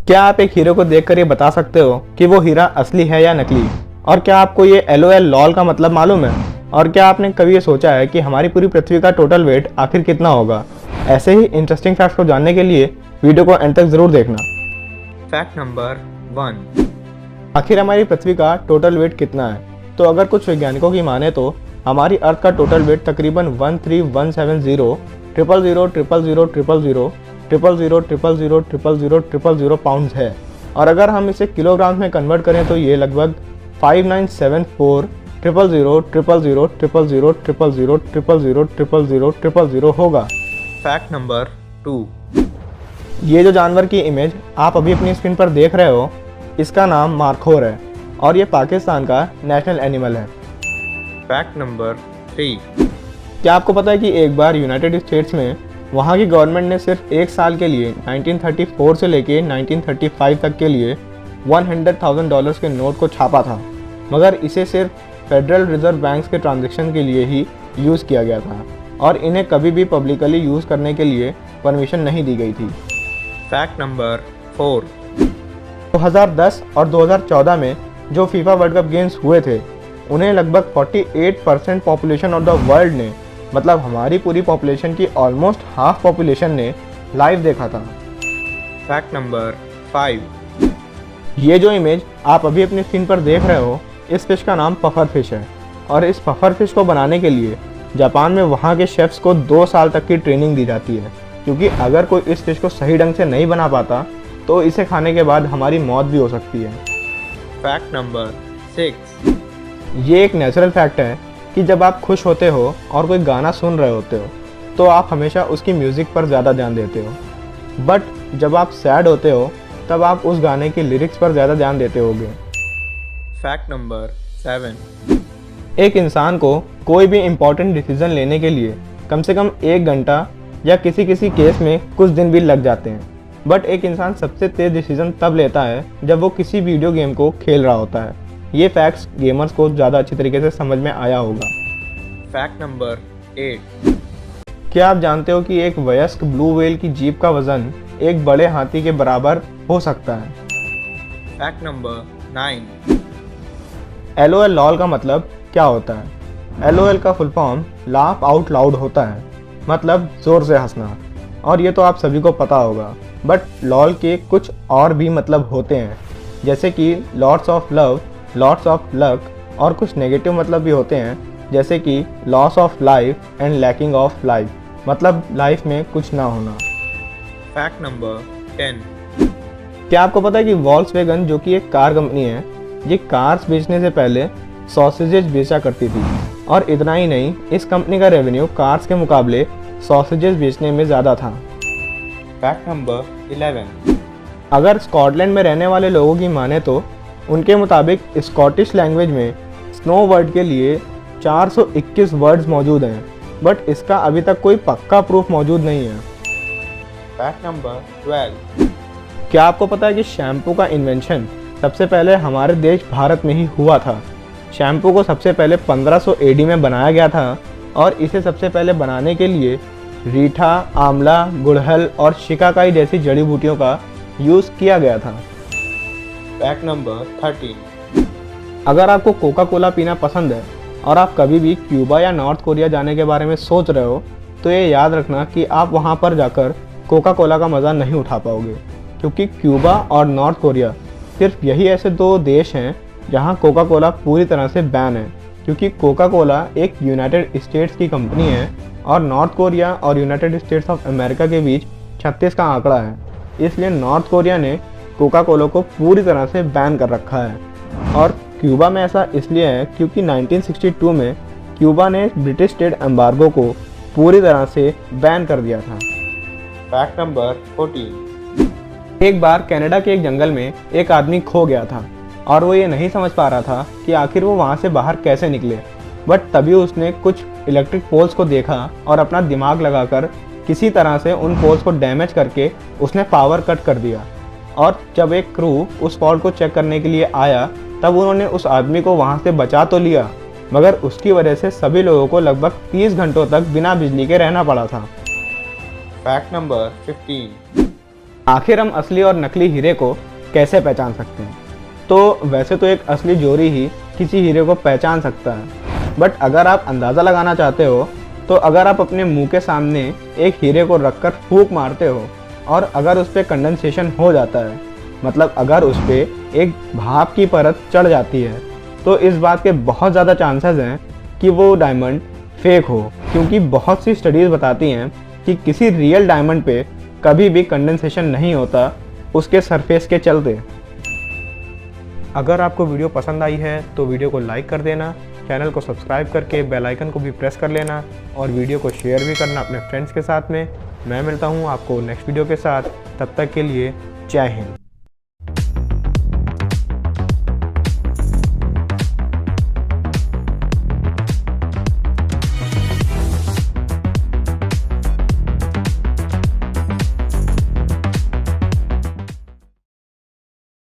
क्या आप एक हीरो को देखकर ये बता सकते हो कि वो हीरा असली है या नकली? और क्या आपको ये LOL लॉल का मतलब मालूम है? और क्या आपने कभी ये सोचा है कि हमारी पूरी पृथ्वी का टोटल वेट आखिर कितना होगा? ऐसे ही इंटरेस्टिंग फैक्ट्स को जानने के लिए वीडियो को एंड तक जरूर देखना। Fact number 1। आखिर हमारी पृथ्वी का टोटल वेट कितना है? तो अगर कुछ वैज्ञानिकों की माने तो हमारी अर्थ का टोटल वेट तकरीबन 131700000000000000000000 पाउंड्स है। और अगर हम इसे किलोग्राम में कन्वर्ट करें तो ये लगभग 59740000000000000000 होगा। Fact number 2। ये जो जानवर की इमेज आप अभी अपनी स्क्रीन पर देख रहे हो, इसका नाम मारखोर है और ये पाकिस्तान का नेशनल एनिमल है। Fact number 3। क्या आपको पता है कि एक बार यूनाइटेड स्टेट्स में वहाँ की गवर्नमेंट ने सिर्फ एक साल के लिए 1934 से लेके 1935 तक के लिए $100,000 के नोट को छापा था, मगर इसे सिर्फ फेडरल रिजर्व बैंक के ट्रांजैक्शन के लिए ही यूज़ किया गया था और इन्हें कभी भी पब्लिकली यूज़ करने के लिए परमिशन नहीं दी गई थी। Fact number 4। 2010 और 2014 में जो फीफा वर्ल्ड कप गेम्स हुए थे, उन्हें लगभग 48% पॉपुलेशन ऑफ द वर्ल्ड ने, मतलब हमारी पूरी पॉपुलेशन की ऑलमोस्ट हाफ पॉपुलेशन ने लाइव देखा था। Fact number 5। ये जो इमेज आप अभी अपनी स्क्रीन पर देख रहे हो, इस फिश का नाम पफर फिश है और इस पफर फिश को बनाने के लिए जापान में वहाँ के शेफ्स को 2 साल तक की ट्रेनिंग दी जाती है, क्योंकि अगर कोई इस फिश को सही ढंग से नहीं बना पाता तो इसे खाने के बाद हमारी मौत भी हो सकती है। Fact number 6। ये एक नेचुरल फैक्ट है कि जब आप खुश होते हो और कोई गाना सुन रहे होते हो तो आप हमेशा उसकी म्यूज़िक पर ज़्यादा ध्यान देते हो, बट जब आप सैड होते हो तब आप उस गाने की लिरिक्स पर ज़्यादा ध्यान देते होगे। Fact number 7। एक इंसान को कोई भी इम्पोर्टेंट डिसीजन लेने के लिए कम से कम 1 घंटा या किसी किसी केस में कुछ दिन भी लग जाते हैं, बट एक इंसान सबसे तेज़ डिसीजन तब लेता है जब वो किसी वीडियो गेम को खेल रहा होता है। ये फैक्ट्स गेमर्स को ज़्यादा अच्छी तरीके से समझ में आया होगा। Fact number 8। क्या आप जानते हो कि एक वयस्क ब्लू व्हेल की जीभ का वजन एक बड़े हाथी के बराबर हो सकता है? Fact number 9। LOL लॉल का मतलब क्या होता है? LOL का full form laugh out loud होता है, मतलब ज़ोर से हंसना, और ये तो आप सभी को पता होगा। बट लॉल के कुछ और भी मतलब होते हैं, जैसे कि lots of love, lots of luck, और कुछ नेगेटिव मतलब भी होते हैं, जैसे कि loss of life and lacking of life, मतलब लाइफ में कुछ ना होना। Fact number 10। क्या आपको पता है कि वॉल्क्सवैगन, जो कि एक कार कंपनी है, ये कार्स बेचने से पहले सॉसेजेस बेचा करती थी, और इतना ही नहीं, इस कंपनी का रेवेन्यू कार्स के मुकाबले सॉसेजेस बेचने में ज़्यादा था। Fact number 11। अगर स्कॉटलैंड में रहने वाले लोगों की माने तो उनके मुताबिक स्कॉटिश लैंग्वेज में स्नो वर्ड के लिए 421 वर्ड्स मौजूद हैं, बट इसका अभी तक कोई पक्का प्रूफ मौजूद नहीं है। Fact number 12। क्या आपको पता है कि शैम्पू का इन्वेंशन सबसे पहले हमारे देश भारत में ही हुआ था? शैम्पू को सबसे पहले 1500 AD में बनाया गया था और इसे सबसे पहले बनाने के लिए रीठा, आंवला, गुड़हल और शिकाकाई जैसी जड़ी बूटियों का यूज़ किया गया था। Fact number 13। अगर आपको कोका कोला पीना पसंद है और आप कभी भी क्यूबा या नॉर्थ कोरिया जाने के बारे में सोच रहे हो, तो ये याद रखना कि आप वहाँ पर जाकर कोका कोला का मज़ा नहीं उठा पाओगे, क्योंकि क्यूबा और नॉर्थ कोरिया सिर्फ यही ऐसे 2 देश हैं जहाँ कोका कोला पूरी तरह से बैन है, क्योंकि कोका कोला एक यूनाइटेड स्टेट्स की कंपनी है और नॉर्थ कोरिया और यूनाइटेड स्टेट्स ऑफ अमेरिका के बीच 36 का आंकड़ा है। इसलिए नॉर्थ कोरिया ने कोका कोला को पूरी तरह से बैन कर रखा है, और क्यूबा में ऐसा इसलिए है क्योंकि 1962 में क्यूबा ने ब्रिटिश स्टेट एम्बार्गो को पूरी तरह से बैन कर दिया था। Fact number 14। एक बार कनाडा के एक जंगल में एक आदमी खो गया था और वो ये नहीं समझ पा रहा था कि आखिर वो वहाँ से बाहर कैसे निकले, बट तभी उसने कुछ इलेक्ट्रिक पोल्स को देखा और अपना दिमाग लगाकर किसी तरह से उन पोल्स को डैमेज करके उसने पावर कट कर दिया। और जब एक क्रू उस फॉल्ट को चेक करने के लिए आया, तब उन्होंने उस आदमी को वहाँ से बचा तो लिया, मगर उसकी वजह से सभी लोगों को लगभग 30 घंटों तक बिना बिजली के रहना पड़ा था। Fact number 15। आखिर हम असली और नकली हीरे को कैसे पहचान सकते हैं? तो वैसे तो एक असली जोरी ही किसी हीरे को पहचान सकता है, बट अगर आप अंदाज़ा लगाना चाहते हो तो अगर आप अपने मुंह के सामने एक हीरे को रखकर फूंक मारते हो और अगर उस पर कंडेंसेशन हो जाता है, मतलब अगर उस पर एक भाप की परत चढ़ जाती है, तो इस बात के बहुत ज़्यादा चांसेस हैं कि वो डायमंड फेक हो, क्योंकि बहुत सी स्टडीज़ बताती हैं कि किसी रियल डायमंड पे कभी भी कंडेंसेशन नहीं होता उसके सरफेस के चलते। अगर आपको वीडियो पसंद आई है तो वीडियो को लाइक कर देना, चैनल को सब्सक्राइब करके बेल आइकन को भी प्रेस कर लेना और वीडियो को शेयर भी करना अपने फ्रेंड्स के साथ में। मैं मिलता हूँ आपको नेक्स्ट वीडियो के साथ, तब तक के लिए जय हिंद।